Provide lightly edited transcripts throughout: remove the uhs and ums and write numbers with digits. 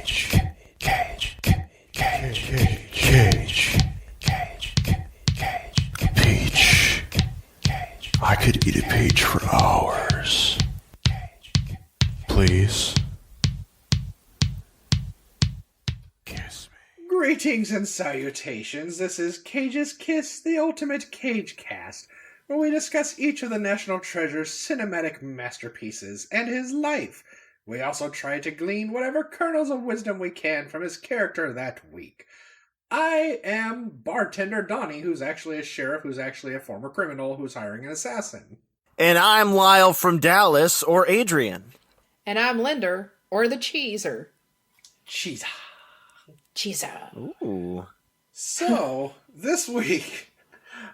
Peach. I could eat a peach for hours. Please. Kiss me. Greetings and salutations. This is Cage's Kiss, the ultimate Cage cast, where we discuss each of the National Treasure's cinematic masterpieces and his life. We also try to glean whatever kernels of wisdom we can from his character that week. I am bartender Donnie, who's actually a sheriff, who's actually a former criminal, who's hiring an assassin. And I'm Lyle from Dallas, or Adrian. And I'm Linder, or the Cheeser. Cheese. Cheeser. Ooh. So, this week...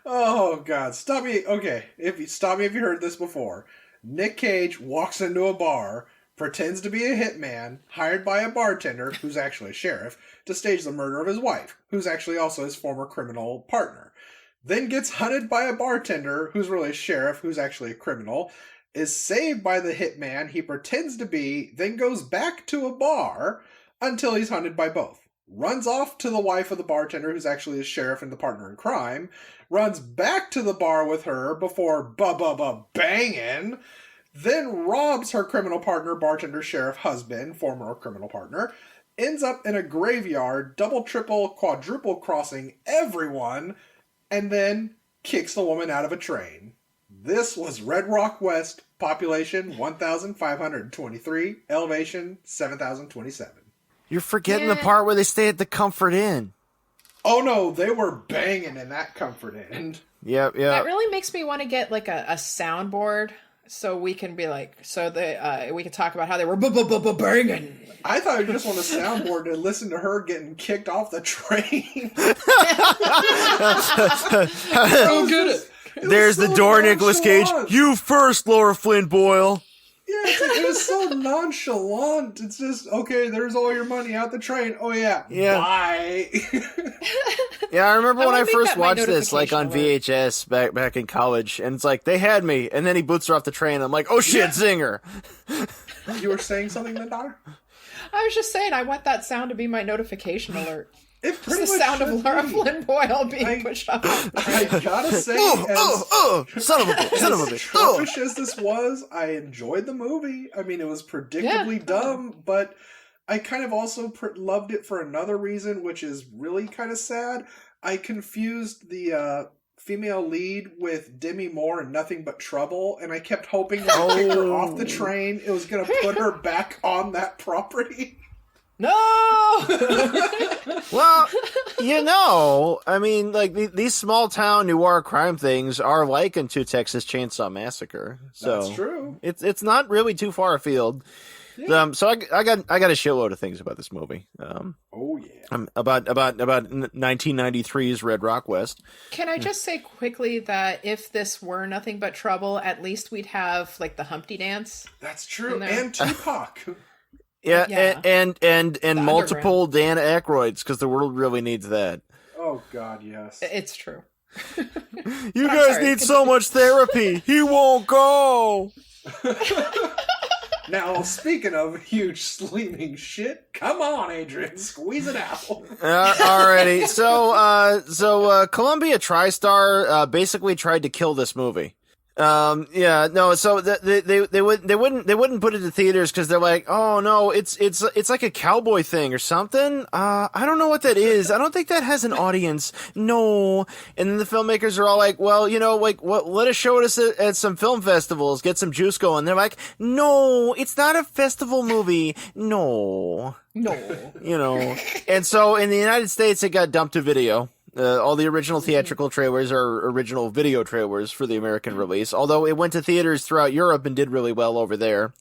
Oh, God. Stop me. Okay. Stop me if you heard this before. Nic Cage walks into a bar, pretends to be a hitman, hired by a bartender, who's actually a sheriff, to stage the murder of his wife, who's actually also his former criminal partner. Then gets hunted by a bartender, who's really a sheriff, who's actually a criminal, is saved by the hitman he pretends to be, then goes back to a bar until he's hunted by both. Runs off to the wife of the bartender, who's actually a sheriff and the partner in crime, runs back to the bar with her before banging, then robs her criminal partner, bartender, sheriff, husband, former criminal partner, ends up in a graveyard, double, triple, quadruple crossing everyone, and then kicks the woman out of a train. This was Red Rock West, population 1,523, elevation 7,027. You're forgetting the part where they stay at the Comfort Inn. Oh no, they were banging in that Comfort Inn. Yep. That really makes me want to get like a soundboard so we can be like, we can talk about how they were banging. I thought you just want a soundboard to listen to her getting kicked off the train. Oh, good. There's the door, Nicolas Cage. You first, Lara Flynn Boyle. Yeah, it was so nonchalant. It's just, okay, there's all your money out the train. Oh, yeah. Bye. Yeah, I remember when I first my watched this, like, on notification VHS back in college, and it's like, they had me, and then he boots her off the train. I'm like, oh, shit, Zinger. You were saying something then, Donna? I was just saying, I want that sound to be my notification alert. It pretty It's the much sound of Lara Flynn Boyle being pushed off. I gotta say, Son of a bitch. Tropish as this was, I enjoyed the movie. I mean, it was predictably dumb, but I kind of also loved it for another reason, which is really kind of sad. I confused the female lead with Demi Moore in Nothing But Trouble, and I kept hoping that kick her off the train, it was going to put her back on that property. No! Well, I mean, like, these small-town noir crime things are likened to Texas Chainsaw Massacre. So that's true. It's not really too far afield. Yeah. So I got a shitload of things about this movie. About 1993's Red Rock West. Can I just say quickly that if this were Nothing But Trouble, at least we'd have, like, the Humpty Dance. That's true. And Tupac. Yeah, and multiple Dan Aykroyds, because the world really needs that. Oh, God, yes. It's true. You guys need so much therapy. He won't go. Now, speaking of huge sleeping shit, come on, Adrian, squeeze it out. Alrighty. So Columbia TriStar basically tried to kill this movie. So they wouldn't put it to theaters because they're like, oh no, it's like a cowboy thing or something. I don't know what that is. I don't think that has an audience. No. And then the filmmakers are all like, well, let us show it at some film festivals, get some juice going. They're like, no, it's not a festival movie. No. And so in the United States, it got dumped to video. All the original theatrical trailers are original video trailers for the American release, although it went to theaters throughout Europe and did really well over there,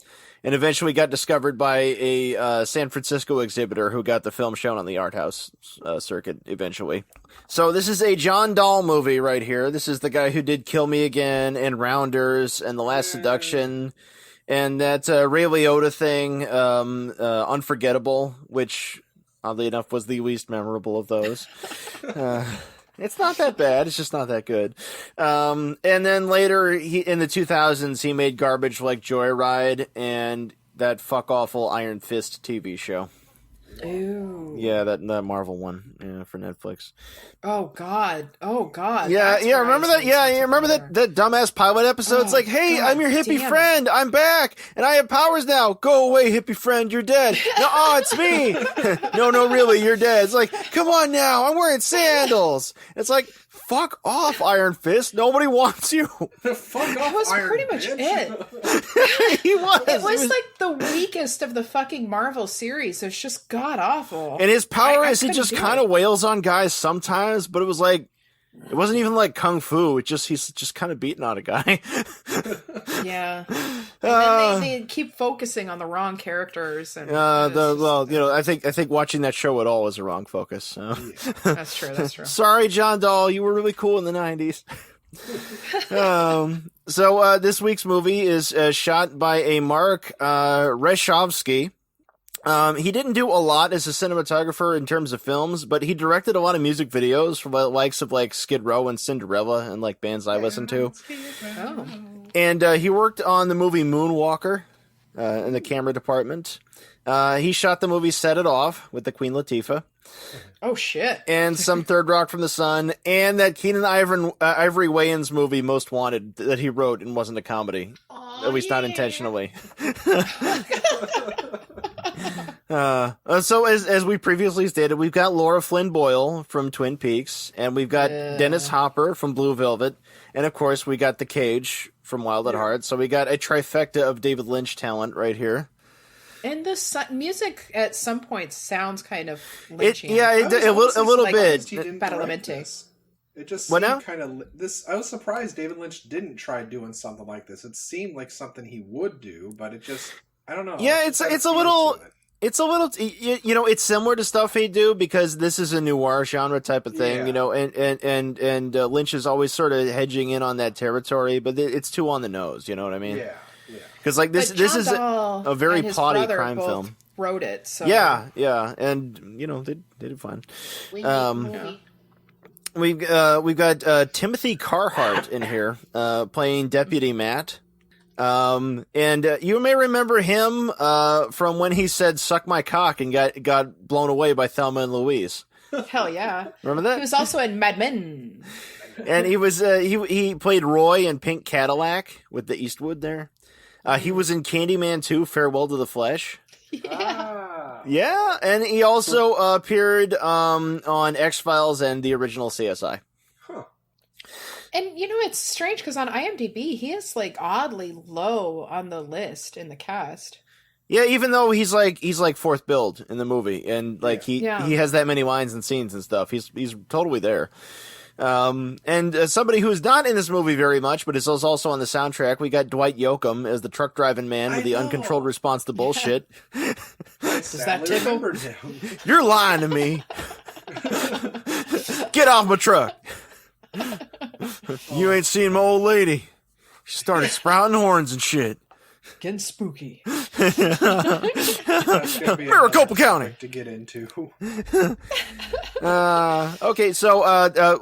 and eventually got discovered by a San Francisco exhibitor who got the film shown on the art house circuit eventually. So this is a John Dahl movie right here. This is the guy who did Kill Me Again and Rounders and The Last Seduction and that Ray Liotta thing, Unforgettable, which... oddly enough, was the least memorable of those. It's not that bad. It's just not that good. And then later, in the 2000s, he made garbage like Joyride and that fuck-awful Iron Fist TV show. Ooh. Yeah, that Marvel one, for Netflix. Oh God. Yeah, That's yeah. where Remember I that? see Yeah, something remember there. that dumbass pilot episode? It's Oh, like, hey, God I'm your hippie damn it. friend. I'm back, and I have powers now. Go away, hippie friend. You're dead. No, it's me. No, really, you're dead. It's like, come on now. I'm wearing sandals. It's like, fuck off, Iron Fist. Nobody wants you. Fuck off, That was Iron pretty much bitch. it. He was. It was like the weakest of the fucking Marvel series. It's just god awful. And his power I is he couldn't just do kind it. of wails on guys sometimes, but it was like, it wasn't even like kung fu. He's just kind of beating on a guy. Yeah. And then they keep focusing on the wrong characters. And I think watching that show at all is a wrong focus. So. that's true. Sorry, John Dahl, you were really cool in the 90s. So this week's movie is shot by a Mark Reshovsky. He didn't do a lot as a cinematographer in terms of films, but he directed a lot of music videos for the likes of like Skid Row and Cinderella and like bands I listen to. Oh. And he worked on the movie Moonwalker in the camera department. He shot the movie Set It Off with the Queen Latifah. Oh shit. And some Third Rock from the Sun, and that Keenan Ivory Wayans movie Most Wanted that he wrote and wasn't a comedy, at least not intentionally. So as we previously stated, we've got Lara Flynn Boyle from Twin Peaks, and we've got Dennis Hopper from Blue Velvet, and of course we got the Cage from Wild at Heart. So we got a trifecta of David Lynch talent right here. And the music at some point sounds kind of Lynchy. A little like bit. Badalamenti. It just What seemed now? kind of this. I was surprised David Lynch didn't try doing something like this. It seemed like something he would do, but it just, I don't know. Yeah, it's a little. It's a little, it's similar to stuff he'd do because this is a noir genre type of thing, and Lynch is always sort of hedging in on that territory, but it's too on the nose, you know what I mean? Yeah. Because like this is a very plotty crime film. Wrote it, so Yeah, and they did fine. We've got Timothy Carhart in here playing Deputy Matt. And you may remember him from when he said "suck my cock" and got blown away by Thelma and Louise. hell yeah. Remember that? He was also in Mad Men. And he was he played Roy in Pink Cadillac with the Eastwood there. He was in Candyman 2, Farewell to the Flesh. Yeah, and he also appeared on X-Files and the original CSI. And it's strange because on IMDb he is like oddly low on the list in the cast. Yeah, even though he's like fourth build in the movie, and like he has that many lines and scenes and stuff. He's totally there. And somebody who's not in this movie very much, but is also on the soundtrack, we got Dwight Yoakam as the truck driving man with the uncontrolled response to bullshit. Does that tickle? You're lying to me. Get off my truck. You ain't seen my old lady. She started sprouting horns and shit. Getting spooky. Maricopa County to get into. Okay, so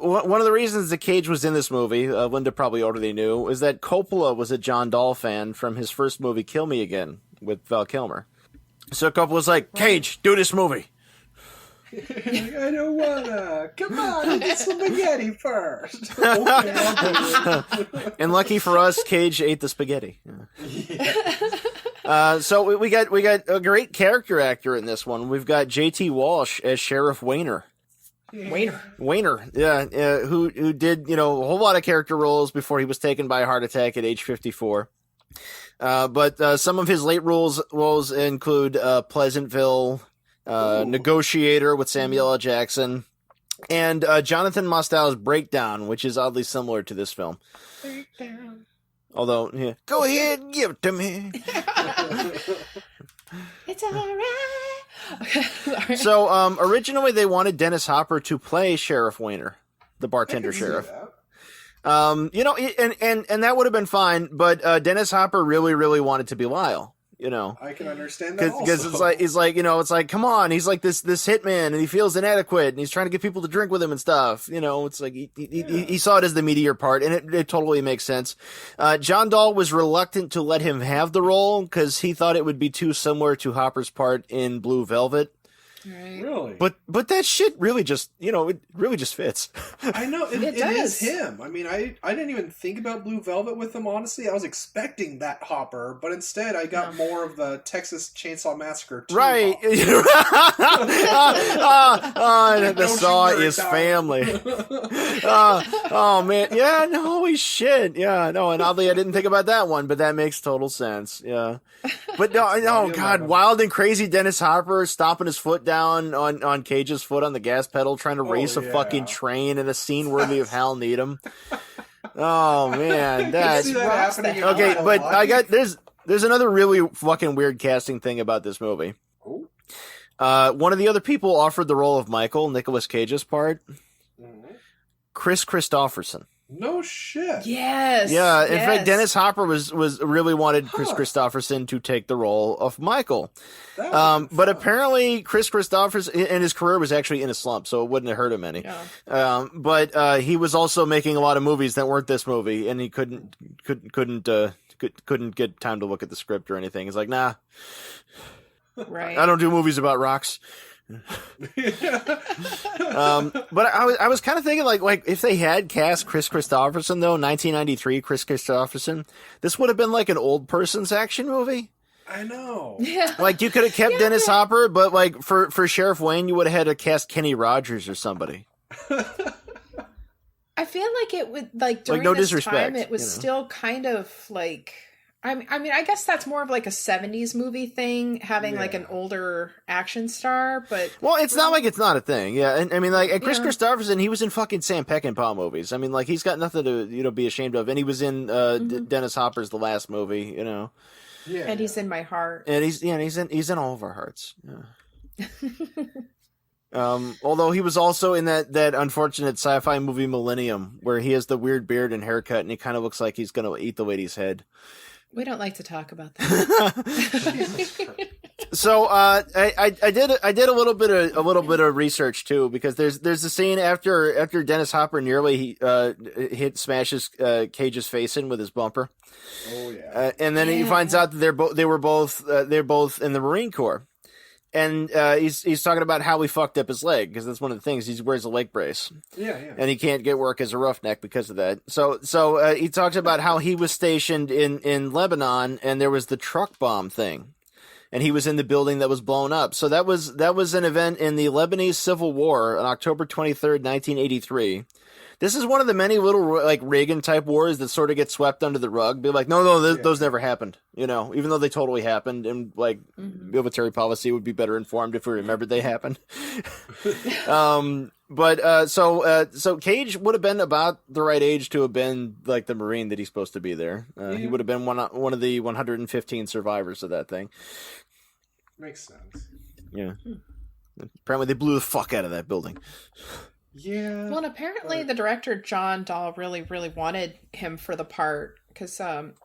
one of the reasons that Cage was in this movie, Linda probably already knew, is that Coppola was a John Dahl fan from his first movie, Kill Me Again, with Val Kilmer. So Coppola was like, Cage, do this movie. I don't wanna. Come on, get some spaghetti first. Okay, I'll do it. And lucky for us, Cage ate the spaghetti. So we got a great character actor in this one. We've got J.T. Walsh as Sheriff Wayner. Wayner, yeah, who did a whole lot of character roles before he was taken by a heart attack at age 54. But some of his late roles include Pleasantville, Negotiator with Samuel L. Jackson, and Jonathan Mostow's Breakdown, which is oddly similar to this film. Breakdown. Although, go ahead, give it to me. It's alright. Okay, sorry. So, originally they wanted Dennis Hopper to play Sheriff Wayner, the bartender sheriff. And that would have been fine, but Dennis Hopper really, really wanted to be Lyle. I can understand that because it's like come on, he's like this hitman, and he feels inadequate, and he's trying to get people to drink with him and stuff. It's like he saw it as the meatier part, and it totally makes sense. John Dahl was reluctant to let him have the role because he thought it would be too similar to Hopper's part in Blue Velvet. Right. Really? But that shit really just, it really just fits. I know it does. is him. I mean, I didn't even think about Blue Velvet with him. Honestly, I was expecting that Hopper, but instead I got more of the Texas Chainsaw Massacre 2 Right. The Saw is family. Oh man, yeah, no, holy shit, yeah, no, and oddly I didn't think about that one, but that makes total sense, yeah. But no, God, wild and crazy Dennis Hopper stomping his foot down on Cage's foot on the gas pedal, trying to race a fucking train in a scene worthy of Hal Needham. Oh man, that's happening. Okay, but there's another really fucking weird casting thing about this movie. One of the other people offered the role of Michael, Nicolas Cage's part. Chris Christopherson. No shit. Yes. Yeah. In fact, Dennis Hopper was really wanted Chris Christopherson to take the role of Michael. But apparently Chris Christopherson and his career was actually in a slump, so it wouldn't have hurt him any. Yeah. But he was also making a lot of movies that weren't this movie, and he couldn't get time to look at the script or anything. He's like, nah. Right. I don't do movies about rocks. But I was kind of thinking like if they had cast Chris Christopherson though, 1993 Chris Christopherson, this would have been like an old person's action movie. I know. Yeah. Like you could have kept Dennis Hopper, but like for Sheriff Wayne, you would have had to cast Kenny Rogers or somebody. I feel like it would during no this disrespect, time it was still kind of like. I mean, I guess that's more of like a 70s movie thing, having like an older action star, but... Well, it's not like it's not a thing, yeah. And I mean, like, Chris Christopherson, he was in fucking Sam Peckinpah movies. I mean, like, he's got nothing to, be ashamed of. And he was in Dennis Hopper's The Last Movie, Yeah. And he's in my heart. And he's in all of our hearts, yeah. Although he was also in that unfortunate sci-fi movie Millennium, where he has the weird beard and haircut, and he kind of looks like he's going to eat the lady's head. We don't like to talk about that. So I did a little bit of research too, because there's a scene after Dennis Hopper nearly smashes Cage's face in with his bumper. Oh yeah. And then he finds out that they're both in the Marine Corps. And he's talking about how he fucked up his leg, because that's one of the things. He wears a leg brace. Yeah. And he can't get work as a roughneck because of that. So he talks about how he was stationed in Lebanon, and there was the truck bomb thing. And he was in the building that was blown up. So that was an event in the Lebanese Civil War on October 23rd, 1983. This is one of the many little like Reagan type wars that sort of get swept under the rug. Be like, no, those never happened. Even though they totally happened, and like military policy would be better informed if we remembered they happened. So Cage would have been about the right age to have been like the Marine that he's supposed to be there. He would have been one of the 115 survivors of that thing. Makes sense. Yeah. Apparently they blew the fuck out of that building. Yeah. Well, and apparently the director, John Dahl, really, really wanted him for the part, because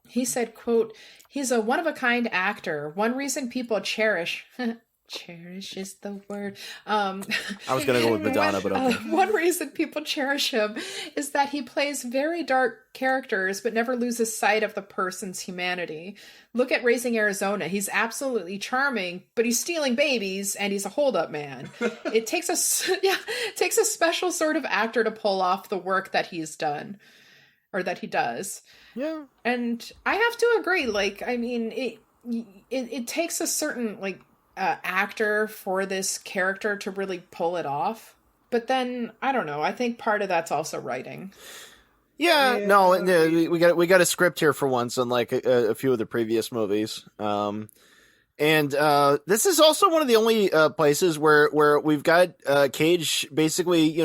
he said, quote, "He's a one-of-a-kind actor. One reason people cherish..." Cherish is the word. I was going to go with Madonna, but okay. One reason people cherish him is that he plays very dark characters, but never loses sight of the person's humanity. Look at Raising Arizona. He's absolutely charming, but he's stealing babies, and he's a hold-up man. It takes a special sort of actor to pull off the work that he's done, or that he does. Yeah. And I have to agree. Like, I mean, it takes a certain, like, actor for this character to really pull it off, but then I don't know. I think part of that's also writing. Yeah, no, we got a script here for once, unlike a few of the previous movies. And this is also one of the only places where we've got Cage basically,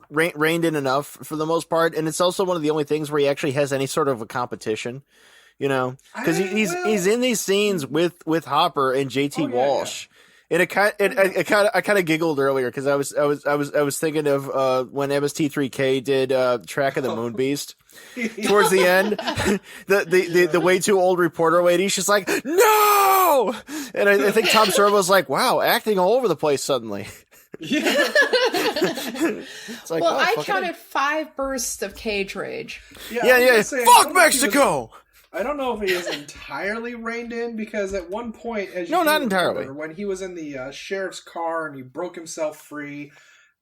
reined in enough for the most part, and it's also one of the only things where he actually has any sort of a competition. Because he's in these scenes with Hopper and JT Walsh, and I kind of giggled earlier because I was thinking of when MST3K did Track of the Moon Beast. Towards the end, the way too old reporter lady, she's like, "No!" And I think Tom Servo was like, "Wow, acting all over the place suddenly." Yeah. It's like, I counted 5 bursts of Cage rage. Yeah. Fuck Mexico. I don't know if he is entirely reined in, because at one point, as you No, not remember, entirely. when he was in the sheriff's car and he broke himself free,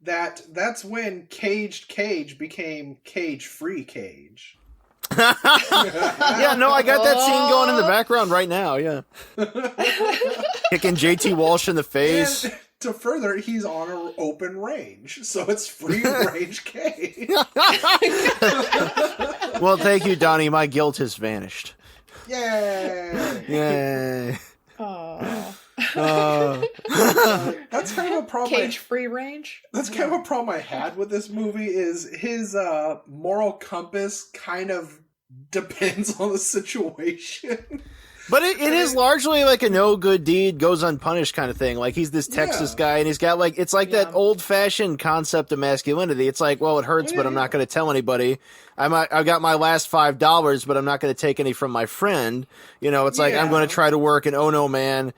that's when Caged Cage became Cage-Free Cage. Yeah, no, I got that scene going in the background right now, yeah. Kicking JT Walsh in the face. And to further, he's on an open range, so it's free range Cage. Well, thank you, Donnie. My guilt has vanished. Yay! Yay. Oh. That's kind of a problem. Cage free range? That's kind of a problem I had with this movie, is his moral compass kind of depends on the situation. But it is largely like a no good deed goes unpunished kind of thing. Like, he's this Texas guy, and he's got like, it's like that old fashioned concept of masculinity. It's like, well, it hurts, but I'm not going to tell anybody. I got my last $5, but I'm not going to take any from my friend. You know, it's like, I'm going to try to work, and oh no, man.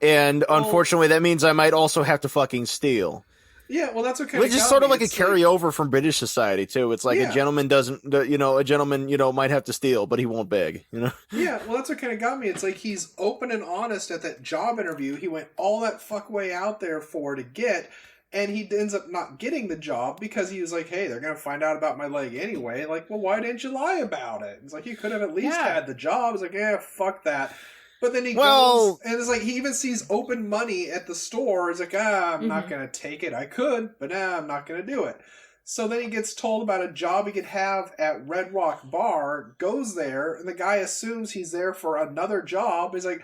And unfortunately, that means I might also have to fucking steal. Yeah, well, that's what kind of Which is sort of like a carryover from British society, too. It's like a gentleman might have to steal, but he won't beg, you know? Yeah, well, that's what kind of got me. It's like he's open and honest at that job interview. He went all that fuck way out there to get, and he ends up not getting the job because he was like, hey, they're going to find out about my leg anyway. Like, well, why didn't you lie about it? It's like, you could have at least had the job. It's like, yeah, fuck that. But then he goes, and it's like, he even sees open money at the store. It's like, I'm not going to take it. I could, but I'm not going to do it. So then he gets told about a job he could have at Red Rock Bar, goes there, and the guy assumes he's there for another job. He's like,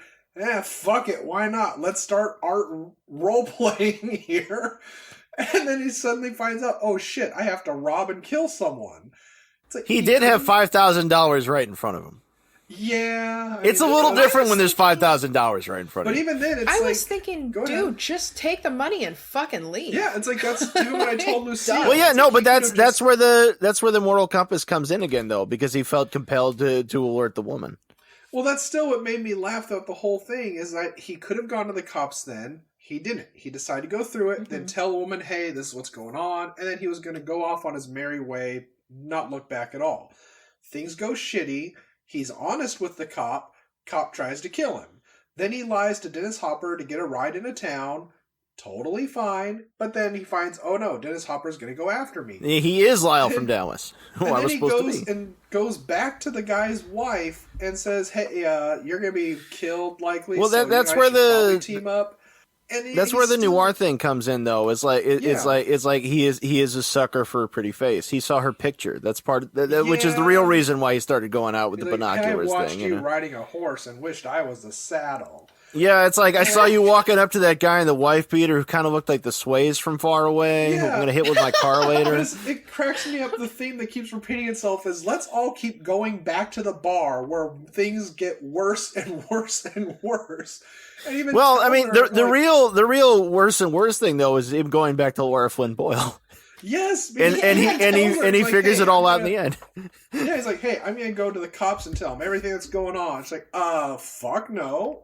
fuck it, why not? Let's start art role-playing here. And then he suddenly finds out, oh shit, I have to rob and kill someone. It's like, he did have $5,000 right in front of him. Yeah. It's a little different when there's $5,000 right in front of you. But even then, it's I like... was thinking, dude, just take the money and fucking leave. Yeah, it's like, that's doing what I told Lucille. Well, yeah, no, but that's where the moral compass comes in again, though, because he felt compelled to alert the woman. Well, that's still what made me laugh throughout the whole thing, is that he could have gone to the cops then. He didn't. He decided to go through it, then tell a woman, hey, this is what's going on, and then he was going to go off on his merry way, not look back at all. Things go shitty. He's honest with the cop. Cop tries to kill him. Then he lies to Dennis Hopper to get a ride into town. Totally fine. But then he finds, oh no, Dennis Hopper's going to go after me. He is Lyle from Dallas. And I then was he supposed goes to be. and goes back to the guy's wife and says, hey, you're going to be killed likely. Well, so that's you where guys should probably the team up. And that's where the noir thing comes in, though. It's like he is a sucker for a pretty face. He saw her picture. That's part of which is the real reason why he started going out with the binoculars I watched thing. you You know? riding a horse and wished I was the saddle. Yeah, it's like I saw you walking up to that guy in the wife beater who kind of looked like the Sways from far away. Yeah. I'm going to hit with my car later. It cracks me up. The theme that keeps repeating itself is, let's all keep going back to the bar where things get worse and worse and worse. And even I mean, the real worse and worse thing though is him going back to Lara Flynn Boyle. Yes, and he figures it all out in the end. Yeah, he's like, hey, I'm gonna go to the cops and tell them everything that's going on. It's like, fuck no.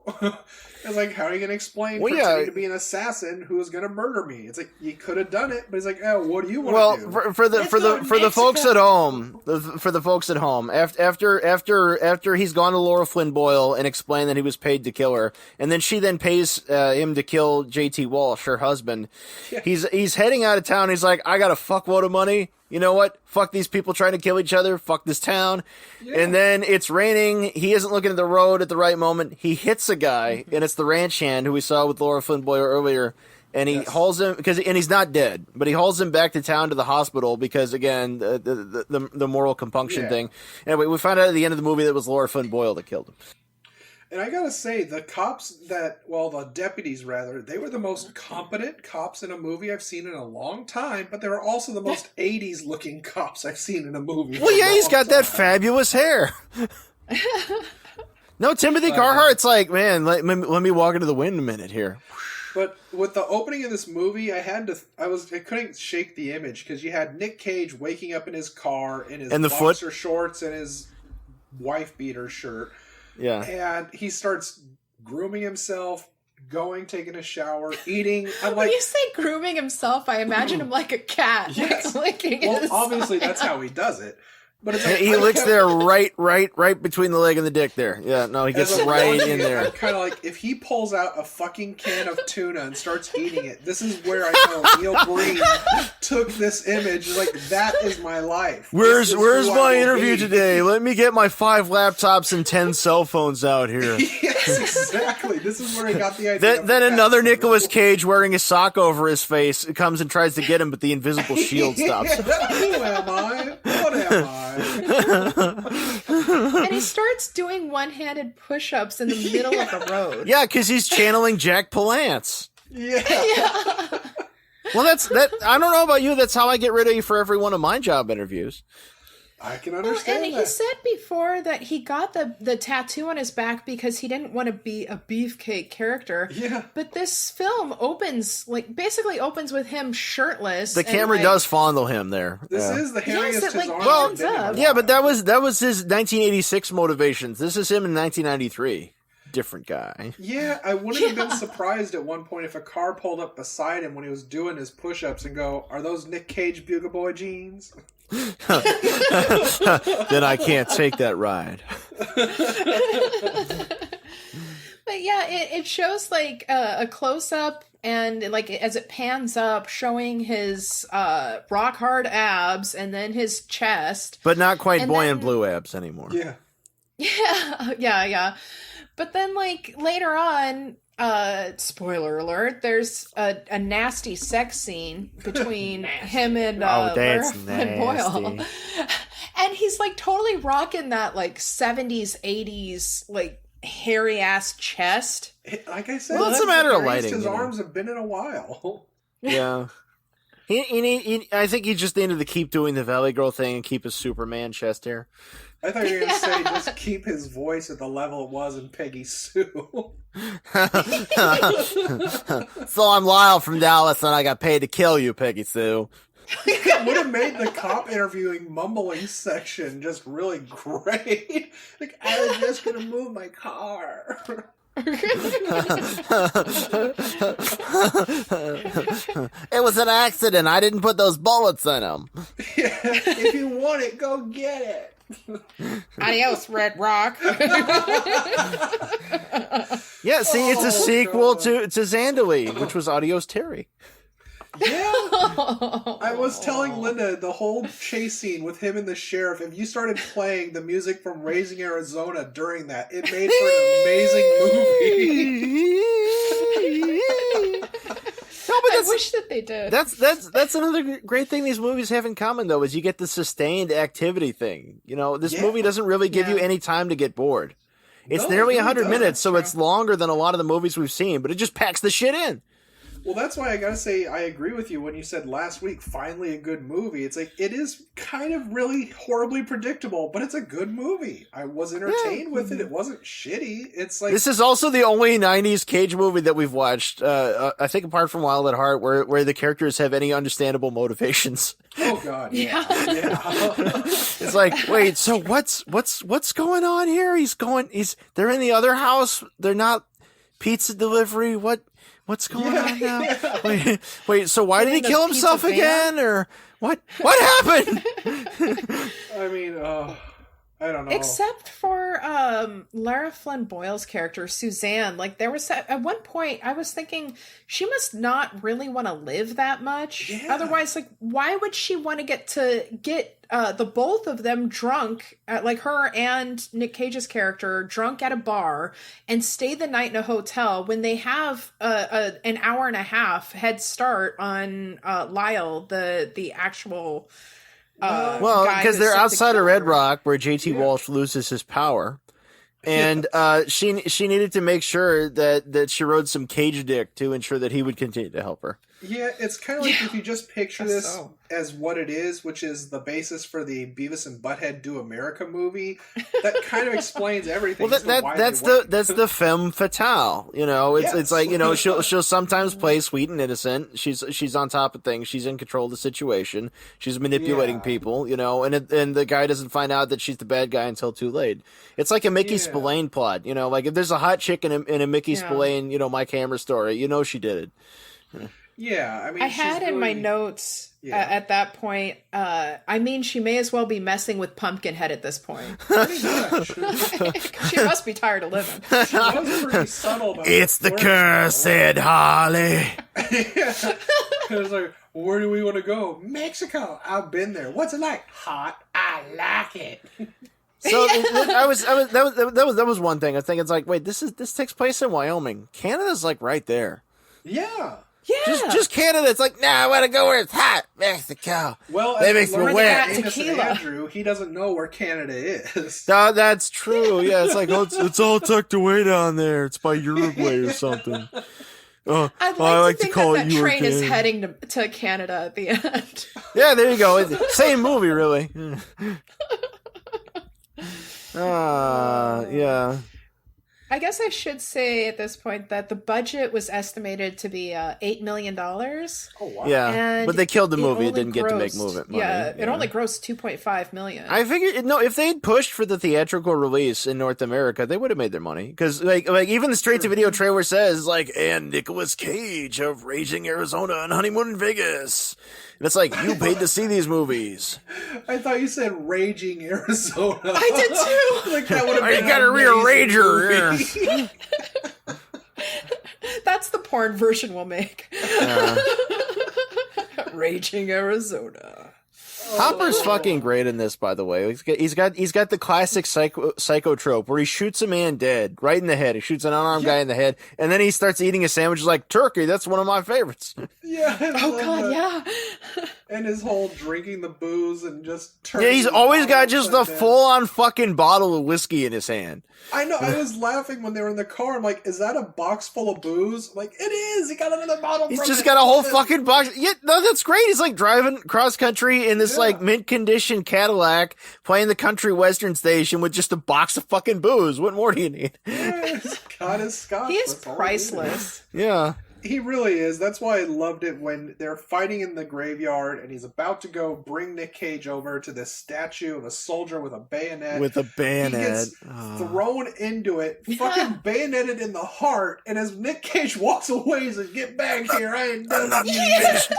It's like, how are you gonna explain pretending to be an assassin who is gonna murder me? It's like, you could have done it, but he's like, oh, what do you want to do? Well, for the folks at home, after he's gone to Lara Flynn Boyle and explained that he was paid to kill her, and then she then pays him to kill JT Walsh, her husband. Yeah. He's heading out of town. He's like, I got a fuckload of money. You know what? Fuck these people trying to kill each other. Fuck this town. Yeah. And then it's raining. He isn't looking at the road at the right moment. He hits a guy, and it's the ranch hand who we saw with Lara Flynn Boyle earlier. And he hauls him and he's not dead, but he hauls him back to town to the hospital because, again, the moral compunction thing. Anyway, we found out at the end of the movie that it was Lara Flynn Boyle that killed him. And I gotta say, the deputies rather, they were the most competent cops in a movie I've seen in a long time, but they were also the most 80s looking cops I've seen in a movie. Well, yeah, he's got that fabulous hair. No, Timothy Carhart's like, man, let me walk into the wind a minute here. But with the opening of this movie, I couldn't shake the image, because you had Nic Cage waking up in his car in his boxer shorts and his wife beater shirt. Yeah. And he starts grooming himself, taking a shower, eating. I'm like, when you say grooming himself, I imagine him like a cat. Yes. Like licking his obviously that's how he does it. But it's like, He licks there right between the leg and the dick there. Yeah, no, he gets right in there. I'm kind of like, if he pulls out a fucking can of tuna and starts eating it, this is where I know Neil Breen took this image. Like, that is my life. Where's my interview today? Let me get my 5 laptops and 10 cell phones out here. Yes, exactly. This is where he got the idea. Then another Nicolas Cage wearing a sock over his face comes and tries to get him, but the invisible shield stops him. Who am I? What am I? And he starts doing one-handed push-ups in the middle of the road. Yeah, because he's channeling Jack Palance. Yeah. Well, that. I don't know about you. That's how I get rid of you for every one of my job interviews. I can understand and that. he said before that he got the tattoo on his back because he didn't want to be a beefcake character. Yeah. But this film basically opens with him shirtless. The camera does fondle him there. This is the hairiest Yes, his arms well, have been in a while. Yeah, but that was his 1986 motivations. This is him in 1993. Different guy. Yeah, I wouldn't have been surprised at one point if a car pulled up beside him when he was doing his push-ups and go, "Are those Nic Cage Bugle Boy jeans?" Then I can't take that ride. But yeah, it shows like a close-up and like as it pans up, showing his rock hard abs and then his chest. But not quite And boy then- and blue abs anymore. Yeah. Yeah. But then, like, later on, spoiler alert, there's a nasty sex scene between him and Lara Flynn Boyle. And he's, like, totally rocking that, like, 70s, 80s, like, hairy-ass chest. Like I said, Well, it's a matter of the hairiest lighting, His you know. arms have been in a while. Yeah. I think he just needed to keep doing the Valley Girl thing and keep his Superman chest hair. I thought you were going to say just keep his voice at the level it was in Peggy Sue. So I'm Lyle from Dallas and I got paid to kill you, Peggy Sue. It would have made the cop interviewing mumbling section just really great. Like, I was just going to move my car. It was an accident. I didn't put those bullets in him. Yeah, if you want it, go get it. Adios, Red Rock. Yeah, see, it's a sequel God. to Zandalee, which was Adios Terry. Yeah. I was telling Linda the whole chase scene with him and the sheriff, if you started playing the music from Raising Arizona during that, it made for an amazing movie. No, but I wish that they did. That's another great thing these movies have in common, though, is you get the sustained activity thing. You know, this movie doesn't really give you any time to get bored. It's No, nearly it really 100 doesn't. minutes, so it's longer than a lot of the movies we've seen, but it just packs the shit in. Well, that's why I gotta say I agree with you when you said last week, finally a good movie. It's like, it is kind of really horribly predictable, but it's a good movie. I was entertained with it. It wasn't shitty. It's like... This is also the only 90s Cage movie that we've watched, I think apart from Wild at Heart, where the characters have any understandable motivations. Oh, God. Yeah. It's like, wait, so what's going on here? They're in the other house. They're not pizza delivery. What's going on now? Yeah. Wait, so why did he kill himself pizza van? again? Or what happened? I mean, I don't know. Except for Lara Flynn Boyle's character, Suzanne. Like, there was at one point I was thinking she must not really want to live that much. Yeah. Otherwise, like, why would she want to get the both of them drunk, like her and Nic Cage's character, drunk at a bar and stay the night in a hotel when they have an hour and a half head start on Lyle, the actual. Well, guy because who they're set the outside of Red killer. Rock, where JT Walsh loses his power, and she needed to make sure that she rode some cage dick to ensure that he would continue to help her. Yeah, it's kind of like if you just picture this so. as what it is, which is the basis for the Beavis and Butthead Do America movie, that kind of explains everything. Well, that's the femme fatale. You know, it's Yes. like, you know, she'll sometimes play sweet and innocent. She's on top of things. She's in control of the situation. She's manipulating Yeah. people. You know, and the guy doesn't find out that she's the bad guy until too late. It's like a Mickey Spillane plot. You know, like if there's a hot chick in a Mickey Spillane, you know, My Camera story, you know she did it. Yeah, I mean, I had she's in my really- notes Yeah. at that point, I mean, she may as well be messing with Pumpkinhead at this point. Pretty much. She must be tired of living. She was pretty subtle about It's the flirt, curse, though. said Harley. It was like, where do we want to go? Mexico. I've been there. What's it like? Hot. I like it. So that was one thing. I think it's like, wait, this takes place in Wyoming. Canada's like right there. Yeah. Yeah. Just Canada. It's like, nah, I want to go where it's hot. Mexico. Well, That as makes we me learned wet. from Amos and Tequila. Andrew, he doesn't know where Canada is. That's true. Yeah, it's like, oh, it's all tucked away down there. It's by Uruguay or something. I'd I like to think that it train is Uruguay. heading to Canada at the end. Yeah, there you go. Same movie, really. Yeah. I guess I should say at this point that the budget was estimated to be $8 million. Oh, wow. Yeah, And but they killed the movie. It only didn't get to make grossed- money. Yeah, it only grossed $2.5 million. I figured no. If they'd pushed for the theatrical release in North America, they would have made their money. Because like even the straight to video trailer says like, and Nicolas Cage of Raging Arizona and Honeymoon in Vegas. And it's like, you paid to see these movies. I thought you said Raging Arizona. I did too. Like that would have Oh, been you got a an real amazing rager, movie. That's the porn version we'll make. Raging Arizona. Hopper's fucking great in this, by the way. He's got the classic psychotrope where he shoots a man dead right in the head. He shoots an unarmed guy in the head, and then he starts eating a sandwich like turkey. That's one of my favorites. Yeah. I Oh love god, that. yeah. And his whole drinking the booze and just Yeah, turning he's the always got bottle just a upside down. full-on fucking bottle of whiskey in his hand. I know. I was laughing when they were in the car. I'm like, is that a box full of booze? I'm like, it is. He got another bottle. He's from just it. got a whole fucking box. Yeah, no, that's great. He's like driving cross country in this like mint condition Cadillac, playing the country western station with just a box of fucking booze. What more do you need? Yeah, he's got his scotch. He is That's all priceless. Yeah. He really is. That's why I loved it when they're fighting in the graveyard and he's about to go bring Nic Cage over to this statue of a soldier with a bayonet. With a He bayonet. gets thrown into it, fucking bayoneted in the heart, and as Nic Cage walks away, he's like, get back here, I ain't done with you yet.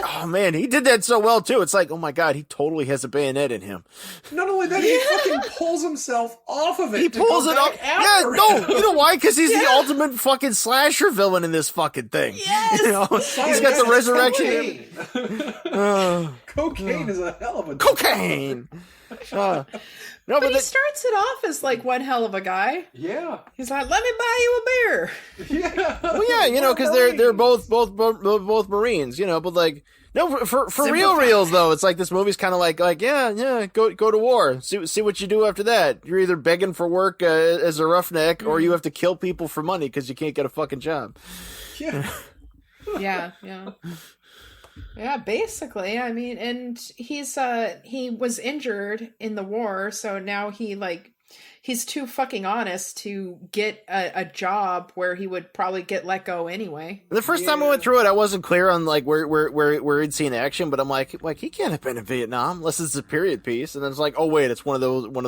Oh man, he did that so well too. It's like, oh my god, he totally has a bayonet in him. Not only that, he fucking pulls himself off of it. He to pulls go it back up. Yeah, after no, him. you know why? Because he's the ultimate fucking slasher villain in this fucking thing. Yes! You know? He's got the resurrection. Cocaine is a hell of a Cocaine. No, But but he starts it off as like one hell of a guy. Yeah. He's like, "Let me buy you a beer." Yeah. well, yeah, you know, because they're both Marines, you know, but like. No, for reals though, it's like this movie's kind of like yeah, go to war, see what you do after that. You're either begging for work as a roughneck, or you have to kill people for money because you can't get a fucking job. Yeah. Yeah, basically. I mean, and he was injured in the war, so now he's too fuking honest to get a job where he would probably get let go anyway. The first time I went through it, I wasn't clear on like where he'd seen action, but I'm like he can't have been in Vietnam unless it's a period piece. And then it's like, oh wait, it's one of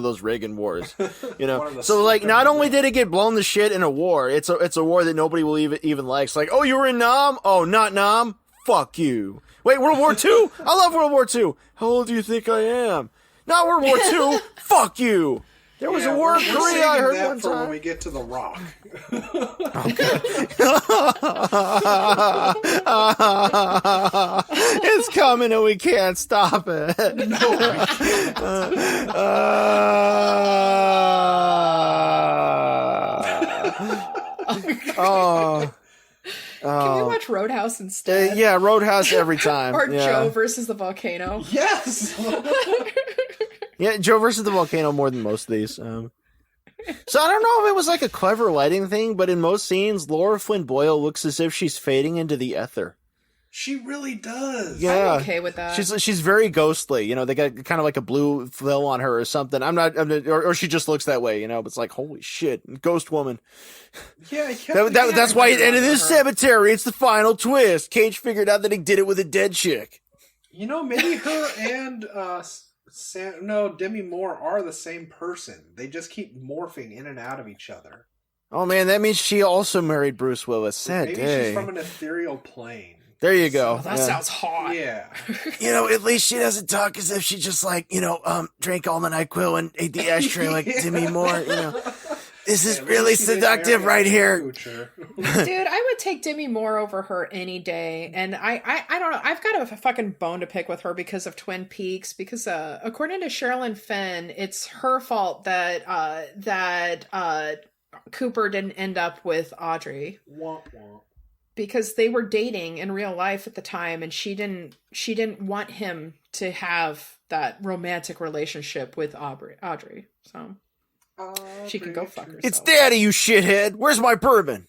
those Reagan wars, you know. So like, not only did it get blown to shit in a war, it's a war that nobody will even like. It's like, oh, you were in Nam? Oh, not Nam? Fuck you. Wait, World War II? I love World War II. How old do you think I am? Not World War II. Fuck you. There was a war in we're Korea, saving I heard that one for when time. we get to The Rock. It's coming and we can't stop it. No, we can't. Can we watch Roadhouse instead? Yeah, Roadhouse every time. Or yeah. Joe versus the volcano. Yes. Yeah, Joe versus the volcano more than most of these. So I don't know if it was like a clever lighting thing, but in most scenes, Lara Flynn Boyle looks as if she's fading into the ether. She really does. Yeah, I'm okay with that. She's very ghostly. You know, they got kind of like a blue film on her or something. Or she just looks that way. You know, but it's like, holy shit, ghost woman. Yeah, That's why at the end of this cemetery, it's the final twist. Cage figured out that he did it with a dead chick. You know, maybe her and Demi Moore are the same person. They just keep morphing in and out of each other. Oh man, that means she also married Bruce Willis. Sad Maybe day. she's from an ethereal plane. There you go. Oh, that sounds hot. Yeah. At least she doesn't talk as if she just drank all the NyQuil and ate the ashtray like Demi Moore. This is really seductive right here. Dude, I would take Demi Moore over her any day. And I don't know. I've got a fucking bone to pick with her because of Twin Peaks. Because according to Sherilyn Fenn, it's her fault that Cooper didn't end up with Audrey. Womp womp. Because they were dating in real life at the time, and she didn't want him to have that romantic relationship with Audrey. So she can go fuck herself. It's Daddy, you shithead. Where's my bourbon?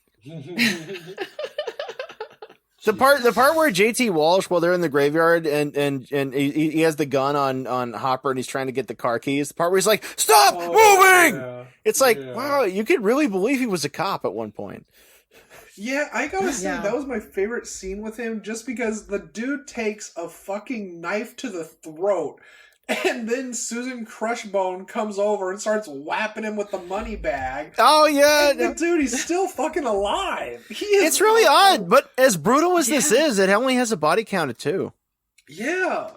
The part where JT Walsh, while they're in the graveyard and he has the gun on Hopper and he's trying to get the car keys. The part where he's like, "Stop moving!" Yeah. It's like, wow, you could really believe he was a cop at one point. Yeah, I gotta say, that was my favorite scene with him, just because the dude takes a fucking knife to the throat, and then Susan Crushbone comes over and starts whapping him with the money bag. Oh, yeah. And the dude, he's still fucking alive. It's really odd, but as brutal as this is, it only has a body count of 2. Yeah.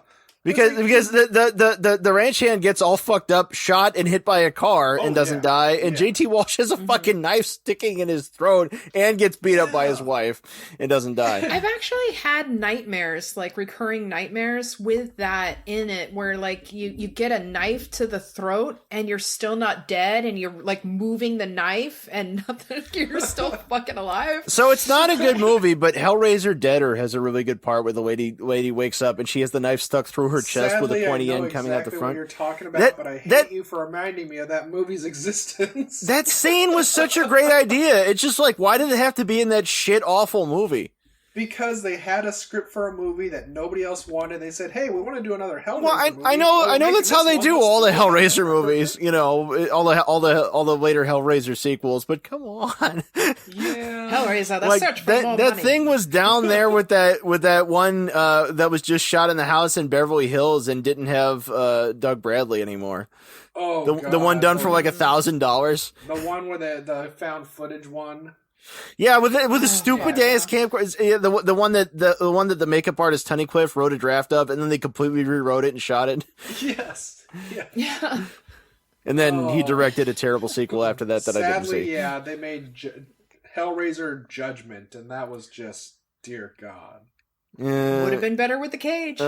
Because the ranch hand gets all fucked up, shot and hit by a car and doesn't die, and JT Walsh has a fucking knife sticking in his throat and gets beat up by his wife and doesn't die. I've actually had nightmares, like recurring nightmares with that in it, where like you get a knife to the throat and you're still not dead and you're like moving the knife and nothing, you're still fucking alive. So it's not a good movie, but Hellraiser Deader has a really good part where the lady wakes up and she has the knife stuck through her chest. Sadly, with a pointy I know end coming out the front. What you're talking about, but I hate you for reminding me of that movie's existence. That scene was such a great idea. It's just like, why did it have to be in that shit awful movie? Because they had a script for a movie that nobody else wanted. They said, "Hey, we want to do another Hellraiser movie." I know that's how they do all the Hellraiser movies. All the later Hellraiser sequels. But come on, Hellraiser. That's like search for more that money. thing was down there with that one that was just shot in the house in Beverly Hills and didn't have Doug Bradley anymore. Oh, the one done for like $1,000. The one where the found footage one. Yeah, with the stupid ass camcorder. The one that the makeup artist Tunnicliffe wrote a draft of, and then they completely rewrote it and shot it. Yes. Yeah. And then he directed a terrible sequel after that I didn't see. Sadly, yeah, they made Hellraiser Judgment, and that was just, dear God. Would have been better with the Cage.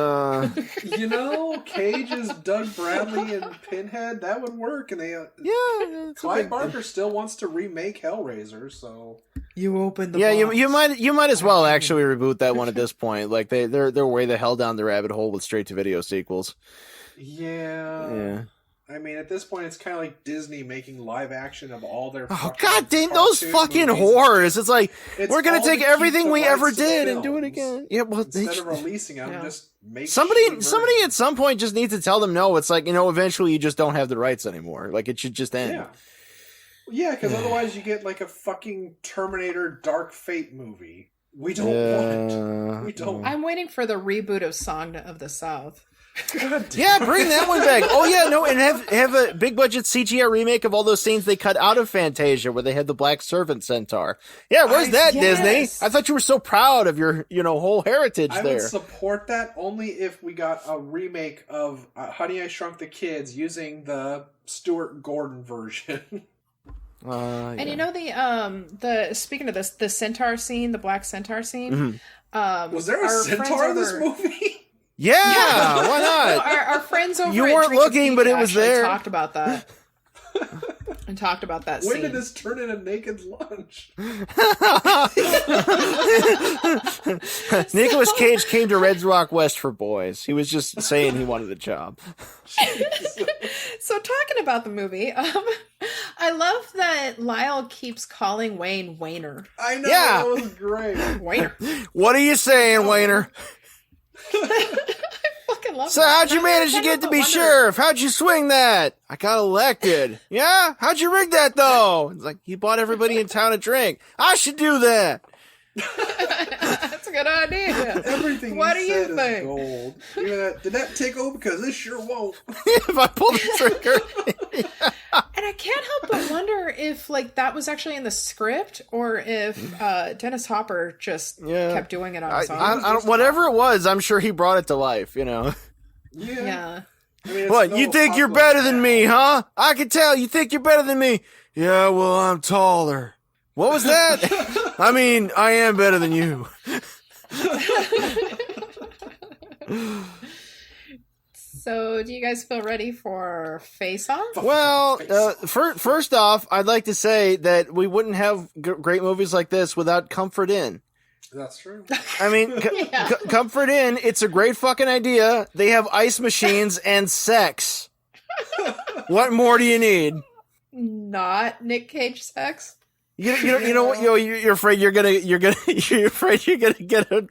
Cage is Doug Bradley and Pinhead. That would work. And Clive Barker still wants to remake Hellraiser, so you open the box. you might as well actually reboot that one at this point. Like they're way the hell down the rabbit hole with straight to video sequels. Yeah. I mean, at this point, it's kind of like Disney making live action of all their. Oh god dang those fucking horrors! It's like we're gonna take everything we ever did and do it again. Yeah, well, instead of releasing them, just make somebody at some point just needs to tell them no. It's like eventually you just don't have the rights anymore. Like it should just end. Yeah, because otherwise you get like a fucking Terminator Dark Fate movie. We don't want. I'm waiting for the reboot of Song of the South. Yeah, bring that one back. Oh yeah, no, and have a big budget CGI remake of all those scenes they cut out of Fantasia where they had the black servant centaur. Yeah, where's that, Disney? I thought you were so proud of your whole heritage there. I would support that only if we got a remake of Honey, I Shrunk the Kids using the Stuart Gordon version. And the speaking of this, the centaur scene, the black centaur scene. Was there a centaur in this movie? Yeah, why not? Our friends over you at weren't looking, but it was there. Talked about that. And talked about that When scene. did this turn into Naked Lunch? Nicolas Cage came to Red Rock West for boys. He was just saying he wanted a job. So talking about the movie, I love that Lyle keeps calling Wayne Wayner. I know, that was great. Wayner. What are you saying, Wayner? I fucking love So that. how'd you manage to get to be sheriff? How'd you swing that? I got elected. Yeah? How'd you rig that though? It's like, he bought everybody in town a drink. I should do that. That's a good idea. Everything What he do you said think? is gold. You hear that? Did that tickle? Because it sure won't. If I pull the trigger. And I can't help but wonder if like that was actually in the script or if Dennis Hopper just kept doing it on his own. Whatever it was, I'm sure he brought it to life, you know. Yeah. I mean, What, you think you're better than me, huh? I can tell you think you're better than me. Yeah, well, I'm taller. What was that? I mean, I am better than you. So, do you guys feel ready for Face Off? Well, first off, I'd like to say that we wouldn't have great movies like this without Comfort Inn. That's true. I mean, Comfort Inn, it's a great fucking idea. They have ice machines and sex. What more do you need? Not Nic Cage sex. You know what? You're afraid you're gonna get a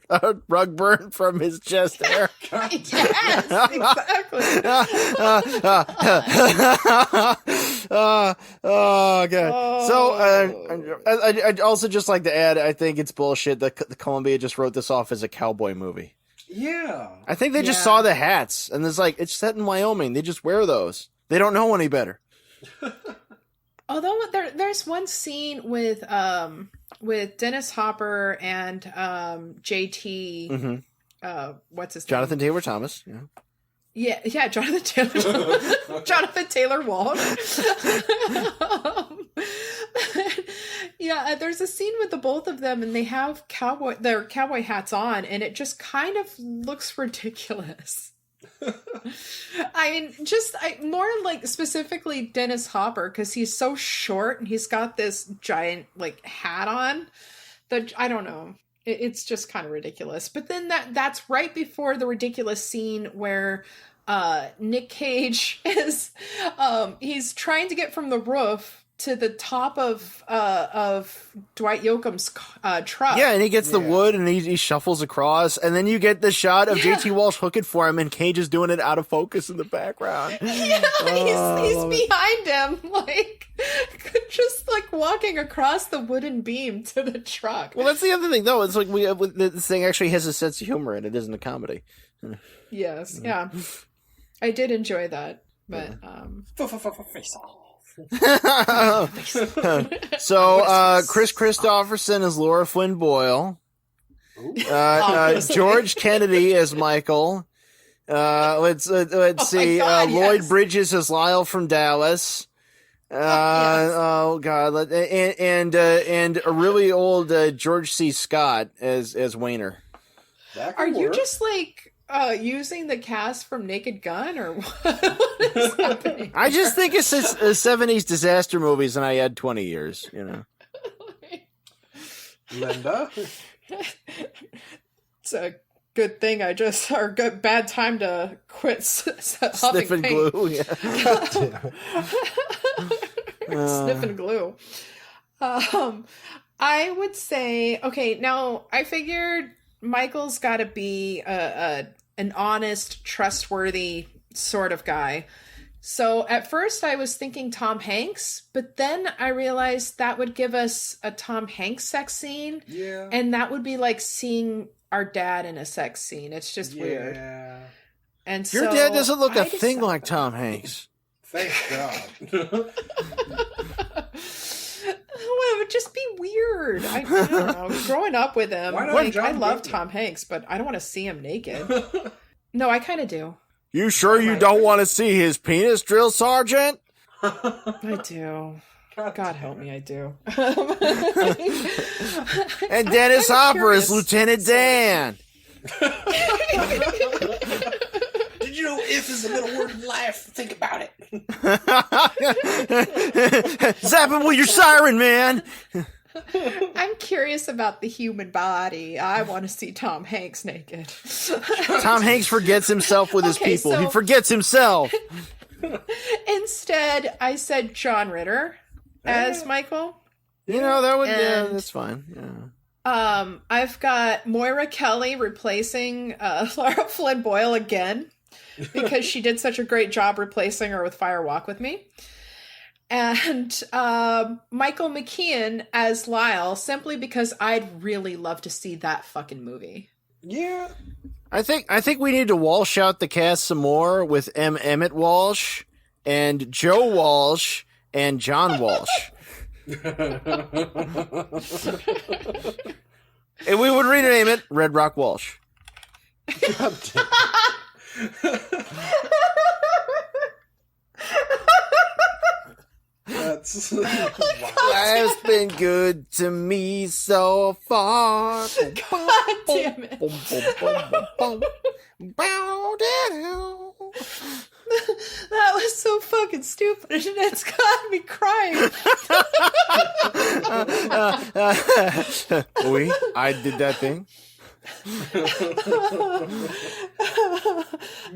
rug burn from his chest hair. Yes, exactly. Oh god. So I'd also just like to add, I think it's bullshit that Columbia just wrote this off as a cowboy movie. Yeah. I think they just saw the hats and it's like, it's set in Wyoming. They just wear those. They don't know any better. Although there's one scene with Dennis Hopper and JT, what's his name? Jonathan Taylor Thomas. Yeah, Jonathan Taylor Walsh. There's a scene with the both of them, and they have their cowboy hats on, and it just kind of looks ridiculous. I mean, more like specifically Dennis Hopper, because he's so short and he's got this giant like hat on that I don't know. It's just kind of ridiculous. But then that's right before the ridiculous scene where Nic Cage is he's trying to get from the roof to the top of Dwight Yoakam's truck. Yeah, and he gets the wood and he shuffles across, and then you get the shot of JT Walsh hooking for him, and Cage is doing it out of focus in the background. Yeah, he's behind him, like just like walking across the wooden beam to the truck. Well, that's the other thing, though. It's like this thing actually has a sense of humor, and it isn't a comedy. Yes, yeah, I did enjoy that, but Face Off. So Chris Christopherson as Lara Flynn Boyle, George Kennedy as Michael. Let's see, Lloyd Bridges as Lyle from Dallas. Oh god, and a really old George C. Scott as Wayner. Are you just like using the cast from Naked Gun, or what is happening? I just think it's 70s disaster movies, and I add 20 years, you know. Linda? It's a good thing bad time to quit sniffing paint. glue. Yeah. Sniffing glue. I would say, okay, now I figured Michael's got to be an honest, trustworthy sort of guy. So at first I was thinking Tom Hanks, but then I realized that would give us a Tom Hanks sex scene. Yeah. And that would be like seeing our dad in a sex scene. It's just weird. And your dad doesn't look a thing like Tom Hanks. Thank God. Well, it would just be weird. I don't know. Growing up with him, I love Tom Hanks, but I don't want to see him naked. No, I kind of do. You sure you don't want to see his penis, Drill Sergeant? I do. God help me, I do. And Dennis Hopper is Lieutenant Dan. Did you know if is the middle word in life? Think about it. Zap him with your siren, man. I'm curious about the human body. I want to see Tom Hanks naked. Tom Hanks forgets himself with his people. He forgets himself. Instead, I said John Ritter as Michael. You know, that would that's fine. Yeah. I've got Moira Kelly replacing Lara Flynn Boyle again because she did such a great job replacing her with Fire Walk with Me. and Michael McKean as Lyle, simply because I'd really love to see that fucking movie. Yeah. I think we need to Walsh out the cast some more with M. Emmett Walsh and Joe Walsh and John Walsh. And we would rename it Red Rock Walsh. God damn. That's Life's been good to me so far. God damn it. That was so fucking stupid, and it's got me crying. I did that thing.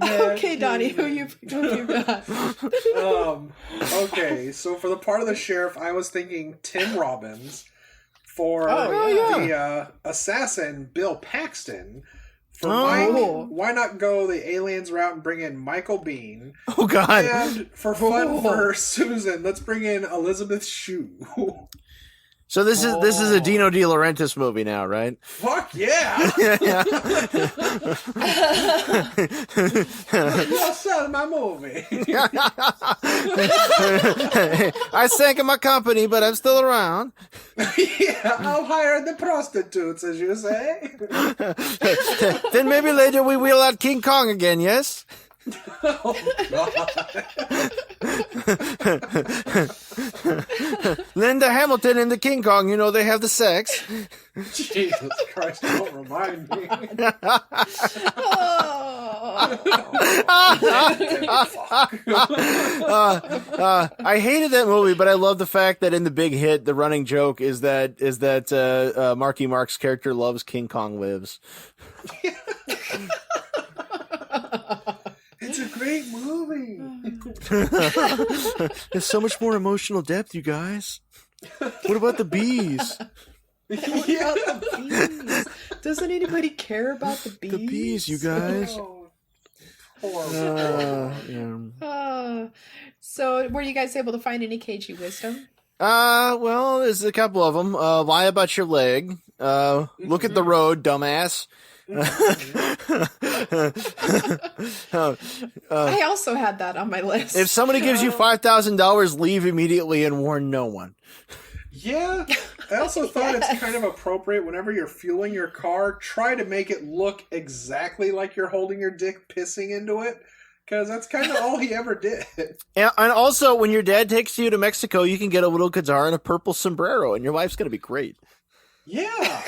Okay, Donnie, who you got? Okay, so for the part of the sheriff, I was thinking Tim Robbins. For Oh, the assassin, Bill Paxton. For Oh. Mike, why not go the aliens route and bring in Michael Bean? Oh God! And for fun for Susan, let's bring in Elizabeth Shue. So this is a Dino De Laurentiis movie now, right? Fuck yeah! You'll sell my movie. I sank in my company, but I'm still around. Yeah, I'll hire the prostitutes, as you say. Then maybe later we wheel out King Kong again, yes? Oh, God. Linda Hamilton and the King Kong, you know, they have the sex. Jesus Christ, don't remind me. I hated that movie, but I love the fact that in the big hit, the running joke is that Marky Mark's character loves King Kong Lives. It's a great movie. There's so much more emotional depth, you guys. What about the bees? Yeah. Bees. Doesn't anybody care about the bees? The bees, you guys. Oh, horrible. Yeah. So, were you guys able to find any cagey wisdom? Well, there's a couple of them. Lie about your leg. Look at the road, dumbass. I also had that on my list. If somebody gives you $5,000, leave immediately and warn no one. Yeah, I also thought it's kind of appropriate whenever you're fueling your car, try to make it look exactly like you're holding your dick pissing into it, because that's kind of all he ever did. And also, when your dad takes you to Mexico, you can get a little guitar and a purple sombrero, and your life's going to be great. Yeah.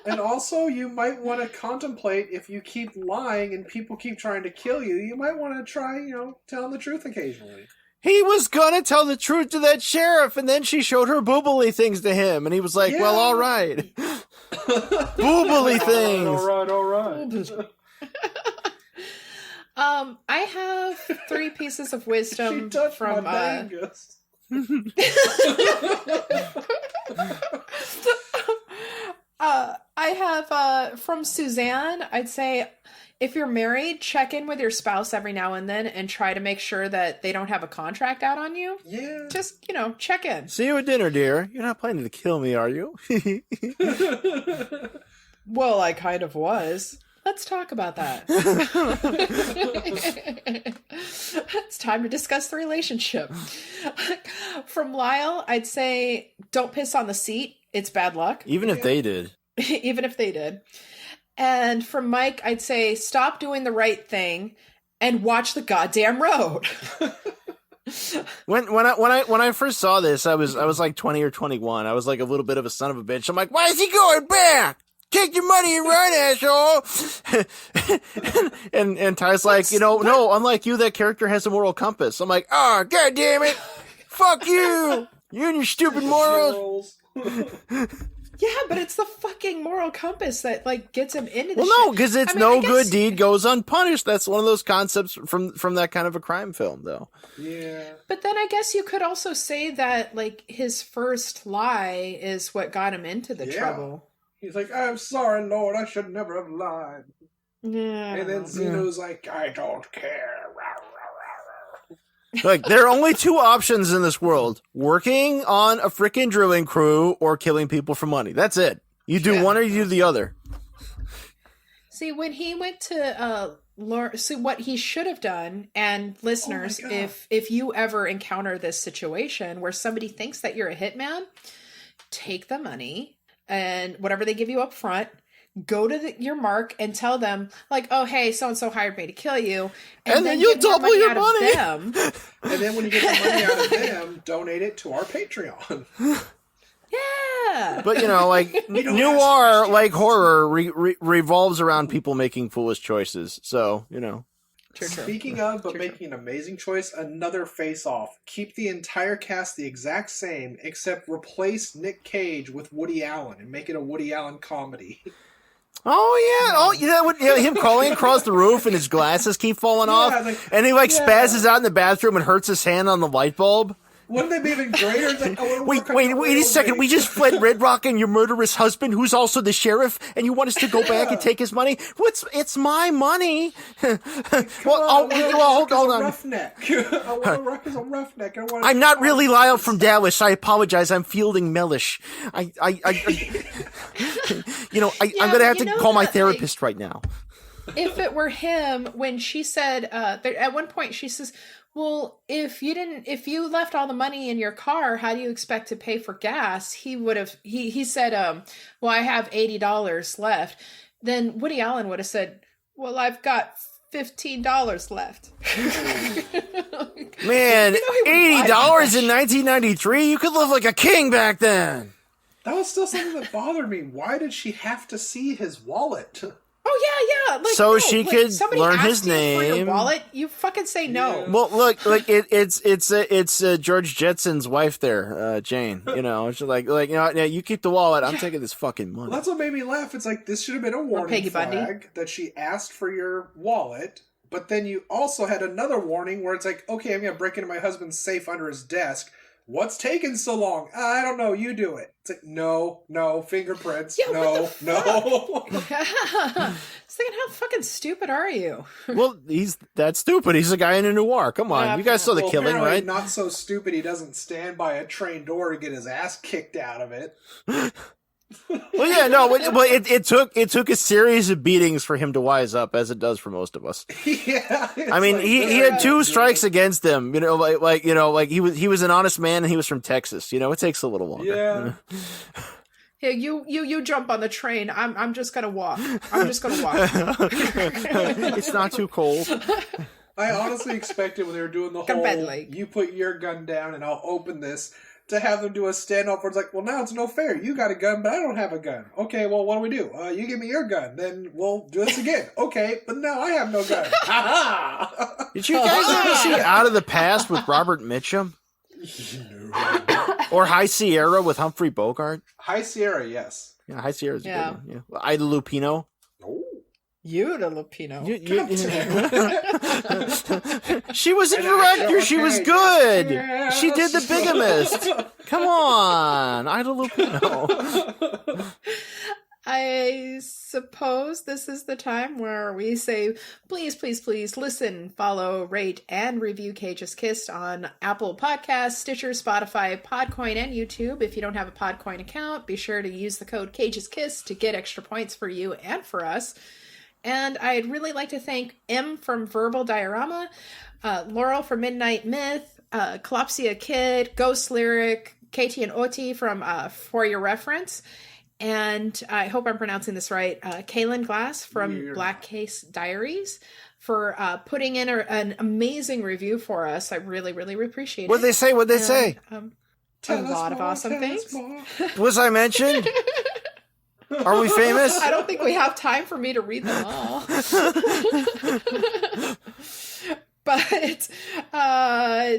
And also, you might want to contemplate if you keep lying and people keep trying to kill you, you might want to try, telling the truth occasionally. He was gonna tell the truth to that sheriff, and then she showed her boobily things to him, and he was like, well, all right. Boobily things. All right. I have 3 pieces of wisdom She touched from my dangus. I have from Suzanne. I'd say if you're married, check in with your spouse every now and then and try to make sure that they don't have a contract out on you. Yeah. Just, check in. See you at dinner, dear. You're not planning to kill me, are you? Well, I kind of was. Let's talk about that. It's time to discuss the relationship. From Lyle, I'd say don't piss on the seat. It's bad luck. Even if they did. Even if they did. And from Mike, I'd say stop doing the right thing and watch the goddamn road. When I first saw this, I was like 20 or 21. I was like a little bit of a son of a bitch. I'm like, why is he going back? Take your money and run, asshole. and Ty's like, no, unlike you, that character has a moral compass. I'm like, oh, god damn it. Fuck you. You and your stupid morals. Yeah, but it's the fucking moral compass that gets him into this. Well, no, because it's no I guess... good deed goes unpunished. That's one of those concepts from that kind of a crime film, though. Yeah. But then I guess you could also say that his first lie is what got him into the trouble. He's like, I'm sorry, Lord, I should never have lied. Yeah. And then Zeno's like, I don't care. Like, there are only two options in this world: working on a freaking drilling crew or killing people for money. That's it. You do one or you do the other. See, when he went to so what he should have done, and listeners, if you ever encounter this situation where somebody thinks that you're a hitman, take the money and whatever they give you up front, go to your mark and tell them, like, oh, hey, so-and-so hired me to kill you. And then you'll double your money. And then when you get the money out of them, donate it to our Patreon. Yeah. But, like, noir, like horror, revolves around people making foolish choices. So, True. Speaking of, but making an amazing choice, another face-off. Keep the entire cast the exact same, except replace Nic Cage with Woody Allen and make it a Woody Allen comedy. Oh yeah, him crawling across the roof and his glasses keep falling off, and he spazzes out in the bathroom and hurts his hand on the light bulb. Wouldn't they be even greater? It's like, wait a second. We just fled Red Rock and your murderous husband, who's also the sheriff, and you want us to go back and take his money? It's my money. Hold on. Roughneck. I want to rock as a roughneck. I'm not really Lyle from Dallas. I apologize. I'm fielding Mellish. I'm gonna have to call my therapist right now. If it were him, when she said, at one point she says, well, if you left all the money in your car, how do you expect to pay for gas? He said, well, I have $80 left. Then Woody Allen would have said, well, I've got $15 left. Man, $80 in 1993? You could live like a king back then. That was still something that bothered me. Why did she have to see his wallet? Oh yeah. Like, so she could learn his name. For your name. wallet, you fucking say no. Yeah. Well, look, it's George Jetson's wife there, Jane. She's like, you keep the wallet. I'm taking this fucking money. Well, that's what made me laugh. It's like, this should have been a warning flag that she asked for your wallet, but then you also had another warning where it's like, okay, I'm gonna break into my husband's safe under his desk. What's taking so long? I don't know. You do it. It's like, no, fingerprints. Yeah, no. I was thinking, how fucking stupid are you? Well, he's that stupid. He's a guy in a noir. Come on. You guys saw The Killing, right? Not so stupid he doesn't stand by a train door to get his ass kicked out of it. Well, yeah, no, but it took a series of beatings for him to wise up, as it does for most of us. Yeah, I mean, he had two strikes against him. He was an honest man and he was from Texas. It takes a little longer. Yeah. Yeah, you jump on the train. I'm just gonna walk. It's not too cold. I honestly expected when they were doing the whole, you put your gun down and I'll open this, to have them do a standoff where it's like, well, now it's no fair. You got a gun, but I don't have a gun. Okay, well, what do we do? You give me your gun, then we'll do this again. Okay, but now I have no gun. Ha-ha! Did you guys ever see Out of the Past with Robert Mitchum? No. Or High Sierra with Humphrey Bogart? High Sierra, yes. Yeah, High Sierra's a good one. Yeah. Ida Lupino. Oh. You the Lupino. She was a director. She was good. Yes. She did The Bigamist. Come on, Ida Lupino. I suppose this is the time where we say, please, please, please listen, follow, rate, and review Cage's Kiss on Apple Podcasts, Stitcher, Spotify, Podcoin, and YouTube. If you don't have a Podcoin account, be sure to use the code Cage's Kiss to get extra points for you and for us. And I'd really like to thank M from Verbal Diorama, Laurel from Midnight Myth, Collapsia Kid, Ghost Lyric, Katie and Oti from For Your Reference, and I hope I'm pronouncing this right, Kaylin Glass from Black Case Diaries for putting in an amazing review for us. I really, really appreciate it. What'd they say? What'd they say? A lot of awesome things. Was I mentioned? Are we famous? I don't think we have time for me to read them all. But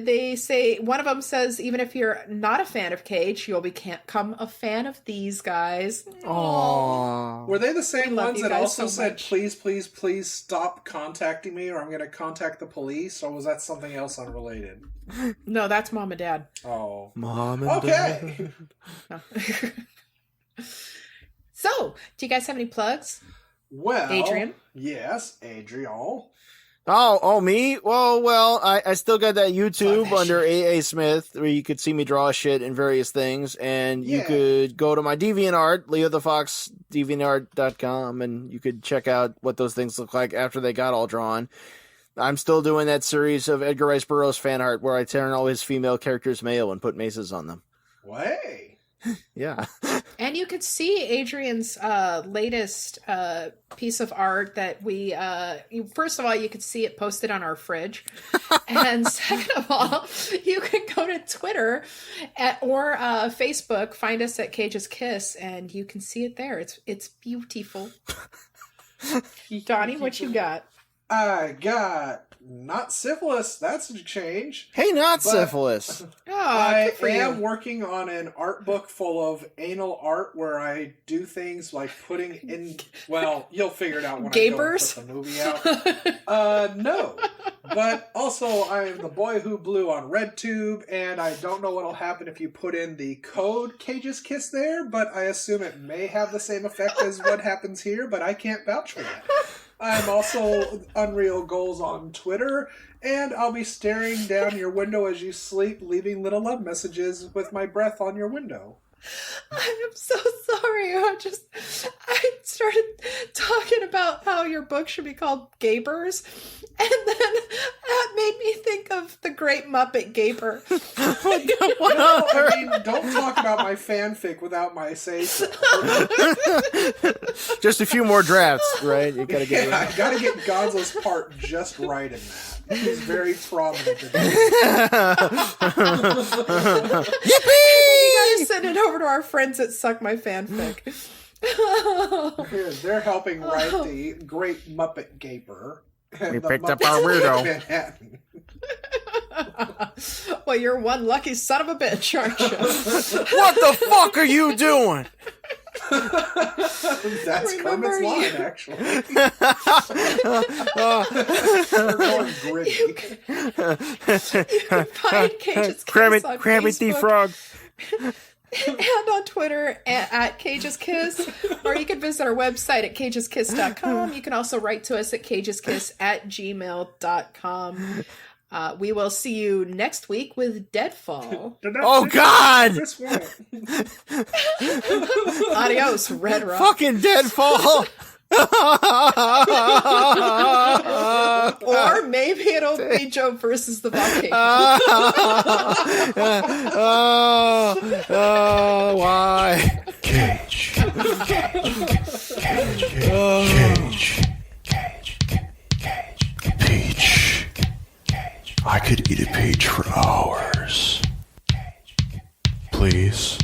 they say, one of them says, even if you're not a fan of Cage, you'll become a fan of these guys. Aww. Were they the same ones that also so said, much. please, please, please stop contacting me or I'm going to contact the police? Or was that something else unrelated? No, that's Mom and Dad. Oh. Mom and Okay. Dad. No. So, do you guys have any plugs? Well, Adrian? Yes, Adrian. Oh, me? Well, I still got that YouTube Fuck that under shit. AA Smith where you could see me draw shit in various things, and you Yeah. could go to my DeviantArt, LeoTheFox.deviantart.com, and you could check out what those things look like after they got all drawn. I'm still doing that series of Edgar Rice Burroughs fan art where I turn all his female characters male and put maces on them. Way. Yeah. And you could see Adrian's latest piece of art that we, first of all, you could see it posted on our fridge. And second of all, you could go to Twitter or Facebook, find us at Cage's Kiss, and you can see it there. It's beautiful. Donnie, what you got? I got not syphilis. That's a change. Hey, not But- syphilis. Oh, I good for am you. working on an art book full of anal art where I do things like putting in. Well, you'll figure it out when Gapers? I go and put the movie out. No, but also I am the boy who blew on RedTube, and I don't know what'll happen if you put in the code Cage's Kiss there, but I assume it may have the same effect as what happens here, but I can't vouch for that. I'm also Unreal Goals on Twitter, and I'll be staring down your window as you sleep, leaving little love messages with my breath on your window. I am so sorry. I started talking about how your book should be called Gapers, and then that made me think of the Great Muppet Gaper. Well, I mean, don't talk about my fanfic without my say-so. Just a few more drafts, right? You gotta get Yeah, I gotta get Gonzo's part just right in that. He's very prominent in that. You gotta send it over to our friends at Suck My Fanfic. Here, they're helping write the Great Muppet Gaper. We The picked up Muppets our weirdo. of Manhattan. Well, you're one lucky son of a bitch, aren't you? What the fuck are you doing? That's Remember Kermit's line, you- actually. We're going gritty. Find Cage's Kiss Cram on it, Facebook frog. and on Twitter at Cage's Kiss, or you can visit our website at cageskiss.com. You can also write to us at cageskiss@gmail.com. We will see you next week with Deadfall. Oh God! This one. Adios, Red Rock. Fucking Deadfall. Or maybe it'll be Joe versus the volcano. Why? Cage. Peach. I could eat a peach for hours. Please.